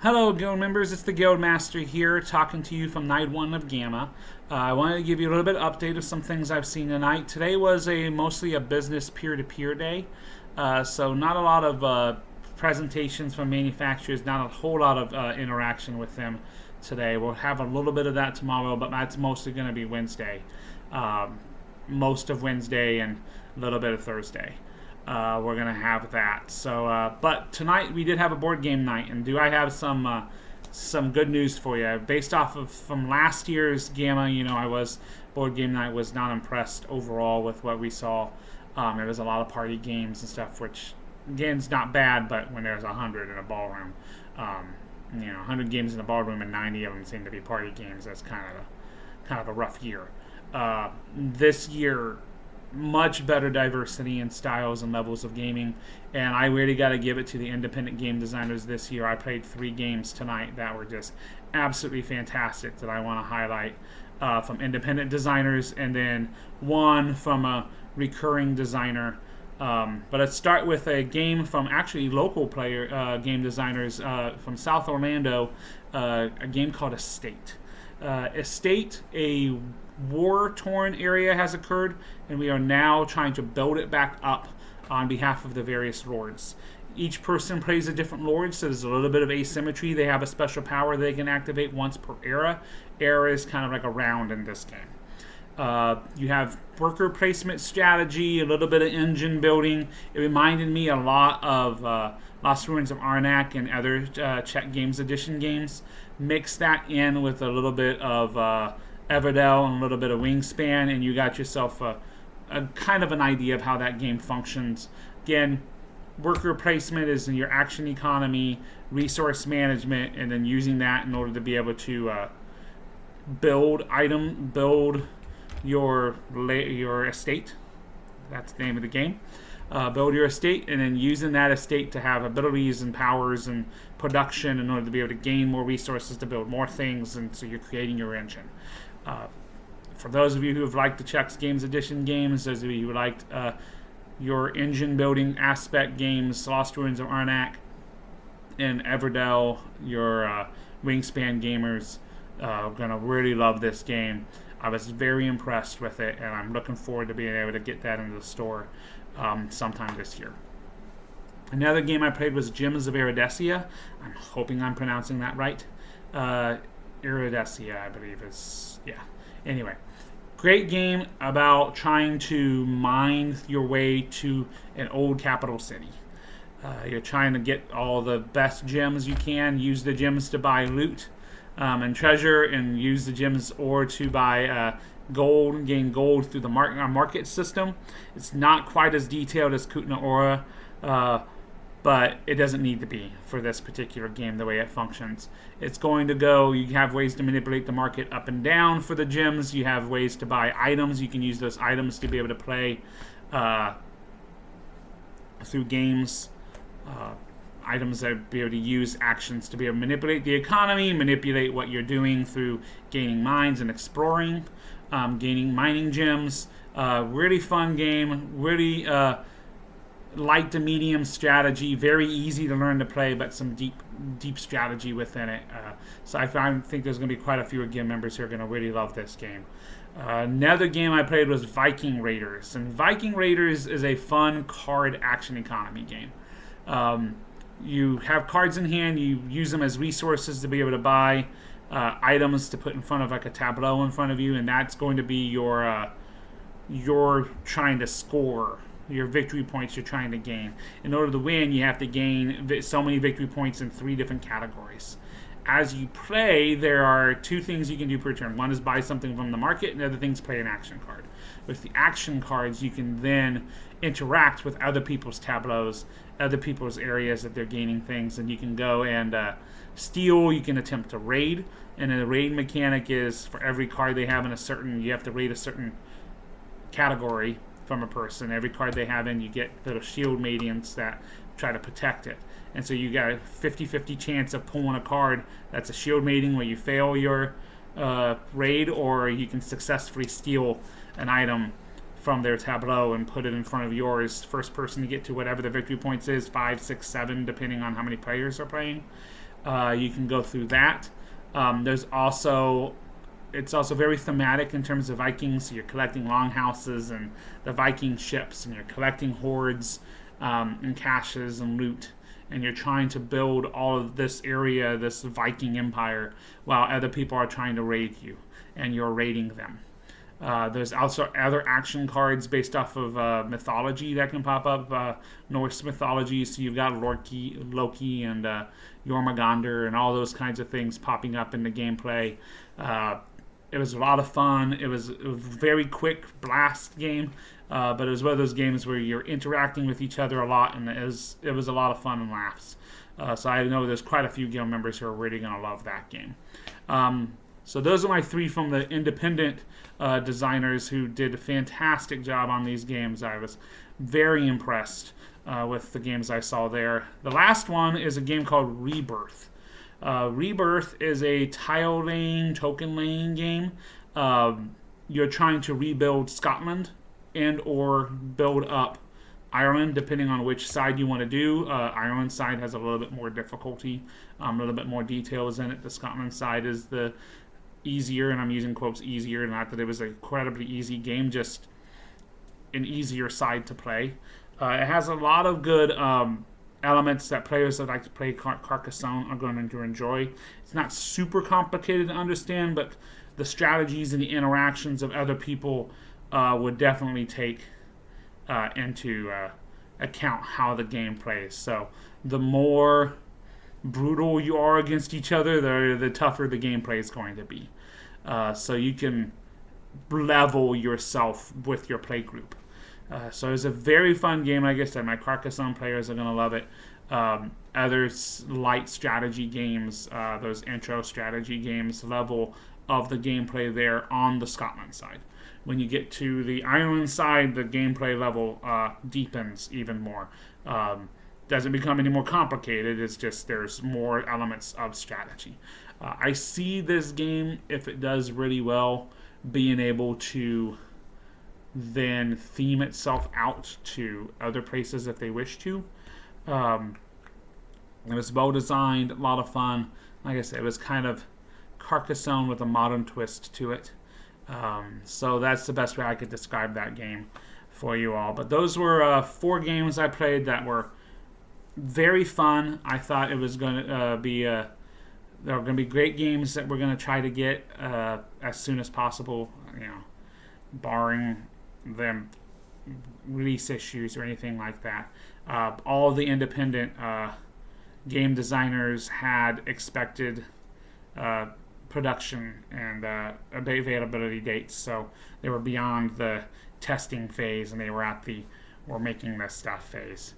Hello, Guild members. It's the Guild Master here, talking to you from Night 1 of GAMA. I wanted to give you a little bit of update of some things I've seen tonight. Today was mostly a business peer-to-peer day, so not a lot of presentations from manufacturers, not a whole lot of interaction with them today. We'll have a little bit of that tomorrow, but that's mostly going to be Wednesday. Most of Wednesday and a little bit of Thursday. We're gonna have that. So, but tonight we did have a board game night, and do I have some good news for you? Based off of from last year's GAMA, board game night was not impressed overall with what we saw. There was a lot of party games and stuff, which again is not bad, but when there's 100 in a ballroom, 100 games in a ballroom and 90 of them seem to be party games. That's kind of a rough year. This year, much better diversity in styles and levels of gaming, and I really got to give it to the independent game designers this year. I played 3 games tonight that were just absolutely fantastic that I want to highlight from independent designers, and then one from a recurring designer. But let's start with a game from actually local game designers from South Orlando, a game called Estate. Estate, a war-torn area has occurred, and we are now trying to build it back up on behalf of the various lords. Each person plays a different lord, so there's a little bit of asymmetry. They have a special power they can activate once per era. Era is kind of like a round in this game. You have worker placement strategy, a little bit of engine building. It reminded me a lot of Lost Ruins of Arnak and other Czech Games Edition games. Mix that in with a little bit of Everdell and a little bit of Wingspan, and you got yourself a kind of an idea of how that game functions. Again, worker placement is in your action economy, resource management, and then using that in order to be able to build your estate. That's the name of the game. Build your estate, and then using that estate to have abilities and powers and production in order to be able to gain more resources to build more things, and so you're creating your engine. For those of you who have liked the Czech Games Edition games, those of you who liked your engine building aspect games, Lost Ruins of Arnak and Everdell, your Wingspan gamers are going to really love this game. I was very impressed with it, and I'm looking forward to being able to get that into the store sometime this year. Another game I played was Gems of Iridesia. I'm hoping I'm pronouncing that right. Iridesia, I believe is, yeah. Anyway, great game about trying to mine your way to an old capital city. You're trying to get all the best gems you can, use the gems to buy loot and treasure, and use the gems or to buy gold, gain gold through the market system. It's not quite as detailed as Kutna Ora, but it doesn't need to be for this particular game the way it functions. It's going to go, you have ways to manipulate the market up and down for the gems. You have ways to buy items. You can use those items to be able to play through games. Items that be able to use actions to be able to manipulate the economy, manipulate what you're doing through gaining mines and exploring, gaining mining gems. Really fun game, really light to medium strategy, very easy to learn to play, but some deep strategy within it. So I think there's going to be quite a few again members who are going to really love this game. Another game I played was Viking Raiders, and Viking Raiders is a fun card action economy game. You have cards in hand, you use them as resources to be able to buy items to put in front of like a tableau in front of you, and that's going to be your trying to score, your victory points you're trying to gain. In order to win, you have to gain so many victory points in 3 different categories. As you play, there are 2 things you can do per turn. One is buy something from the market, and the other thing is play an action card. With the action cards, you can then interact with other people's tableaus, other people's areas that they're gaining things, and you can go and steal. You can attempt to raid, and then the raid mechanic is for every card they have in you have to raid a certain category from a person. Every card they have in, you get little shield minions that try to protect it. And so you got a 50-50 chance of pulling a card that's a shield mating where you fail your raid, or you can successfully steal an item from their tableau and put it in front of yours. First person to get to whatever the victory points is, 5, 6, 7, depending on how many players are playing. You can go through that. There's also It's also very thematic in terms of Vikings. So you're collecting longhouses and the Viking ships, and you're collecting hordes and caches and loot, and you're trying to build all of this area, this Viking empire, while other people are trying to raid you, and you're raiding them. There's also other action cards based off of mythology that can pop up, Norse mythology. So you've got Loki and Jormungandr and all those kinds of things popping up in the gameplay. It was a lot of fun. It was a very quick blast game, but it was one of those games where you're interacting with each other a lot, and it was a lot of fun and laughs. So I know there's quite a few guild members who are really going to love that game. So those are my 3 from the independent designers who did a fantastic job on these games. I was very impressed with the games I saw there. The last one is a game called Rebirth. Rebirth is a tile laying, token laying game. You're trying to rebuild Scotland and or build up Ireland, depending on which side you want to do. Ireland side has a little bit more difficulty, a little bit more details in it. The Scotland side is the easier, and I'm using quotes easier, not that it was an incredibly easy game, just an easier side to play. It has a lot of good elements that players that like to play Carcassonne are going to enjoy. It's not super complicated to understand, but the strategies and the interactions of other people would definitely take into account how the game plays. So the more brutal you are against each other, the tougher the gameplay is going to be. So you can level yourself with your play group. So it's a very fun game. Like I said, my Carcassonne players are going to love it. Other light strategy games, those intro strategy games, level of the gameplay there on the Scotland side. When you get to the Ireland side, the gameplay level deepens even more. Doesn't become any more complicated. It's just there's more elements of strategy. I see this game, if it does really well, being able to then theme itself out to other places if they wish to. It was well designed, a lot of fun. Like I said, it was kind of Carcassonne with a modern twist to it. So that's the best way I could describe that game for you all. But those were 4 games I played that were very fun. I thought it was going to be there were going to be great games that we're going to try to get as soon as possible. Barring them release issues or anything like that. All the independent game designers had expected production and availability dates, so they were beyond the testing phase and they were at the we're making this stuff phase.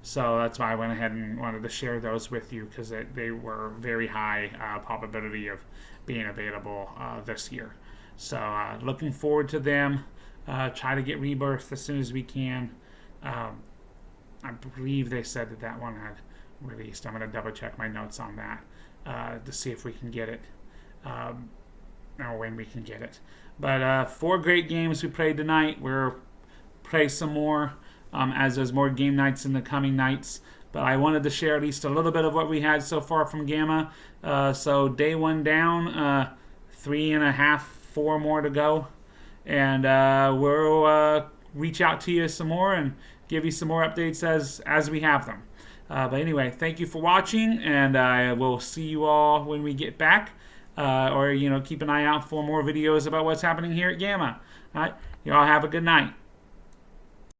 So that's why I went ahead and wanted to share those with you, because they were very high probability of being available this year. So looking forward to them. Try to get Rebirth as soon as we can. I believe they said that one had released. I'm going to double check my notes on that to see if we can get it or when we can get it. But 4 great games we played tonight. We'll play some more as there's more game nights in the coming nights. But I wanted to share at least a little bit of what we had so far from GAMA. So day 1 down, 3.5, 4 more to go. And we'll reach out to you some more and give you some more updates as we have them. But anyway, thank you for watching, and I will see you all when we get back. Or keep an eye out for more videos about what's happening here at GAMA. All right, you all have a good night.